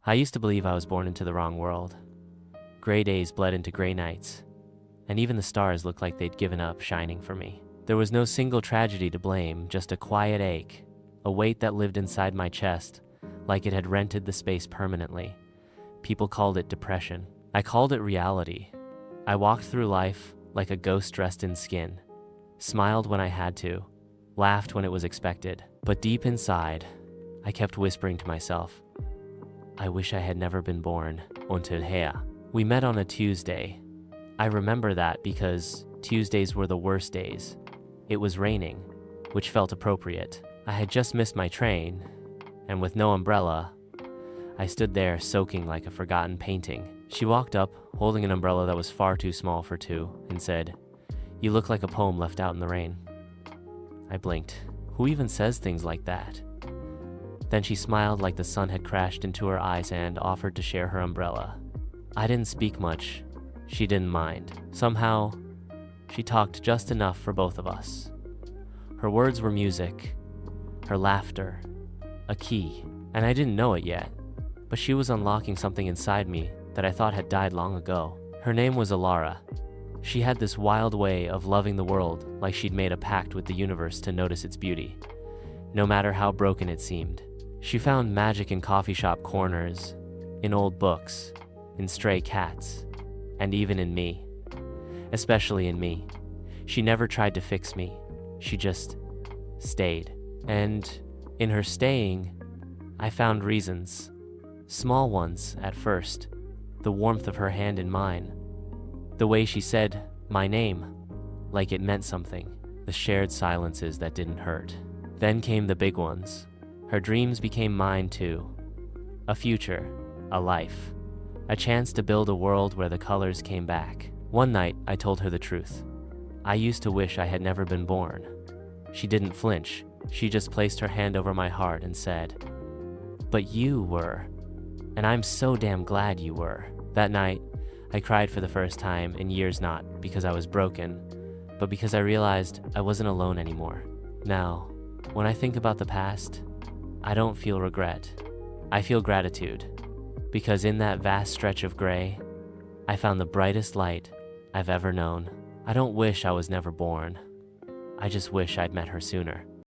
I used to believe I was born into the wrong world. Gray days bled into gray nights, and even the stars looked like they'd given up shining for me. There was no single tragedy to blame, just a quiet ache, a weight that lived inside my chest, like it had rented the space permanently. People called it depression. I called it reality. I walked through life like a ghost dressed in skin, smiled when I had to, laughed when it was expected. But deep inside, I kept whispering to myself, I wish I had never been born. Until here. We met on a Tuesday. I remember that because Tuesdays were the worst days. It was raining, which felt appropriate. I had just missed my train, and with no umbrella, I stood there soaking like a forgotten painting. She walked up, holding an umbrella that was far too small for two, and said, "You look like a poem left out in the rain." I blinked. Who even says things like that? Then she smiled like the sun had crashed into her eyes and offered to share her umbrella. I didn't speak much. She didn't mind. Somehow, she talked just enough for both of us. Her words were music, her laughter, a key, and I didn't know it yet, but she was unlocking something inside me that I thought had died long ago. Her name was Alara. She had this wild way of loving the world like she'd made a pact with the universe to notice its beauty, no matter how broken it seemed. She found magic in coffee shop corners, in old books, in stray cats, and even in me. Especially in me. She never tried to fix me. She just stayed. And in her staying, I found reasons. Small ones at first. The warmth of her hand in mine. The way she said my name, like it meant something. The shared silences that didn't hurt. Then came the big ones. Her dreams became mine too. A future, a life, a chance to build a world where the colors came back. One night, I told her the truth. I used to wish I had never been born. She didn't flinch. She just placed her hand over my heart and said, "But you were, and I'm so damn glad you were." That night, I cried for the first time in years, not because I was broken, but because I realized I wasn't alone anymore. Now, when I think about the past, I don't feel regret. I feel gratitude, because in that vast stretch of gray, I found the brightest light I've ever known. I don't wish I was never born. I just wish I'd met her sooner.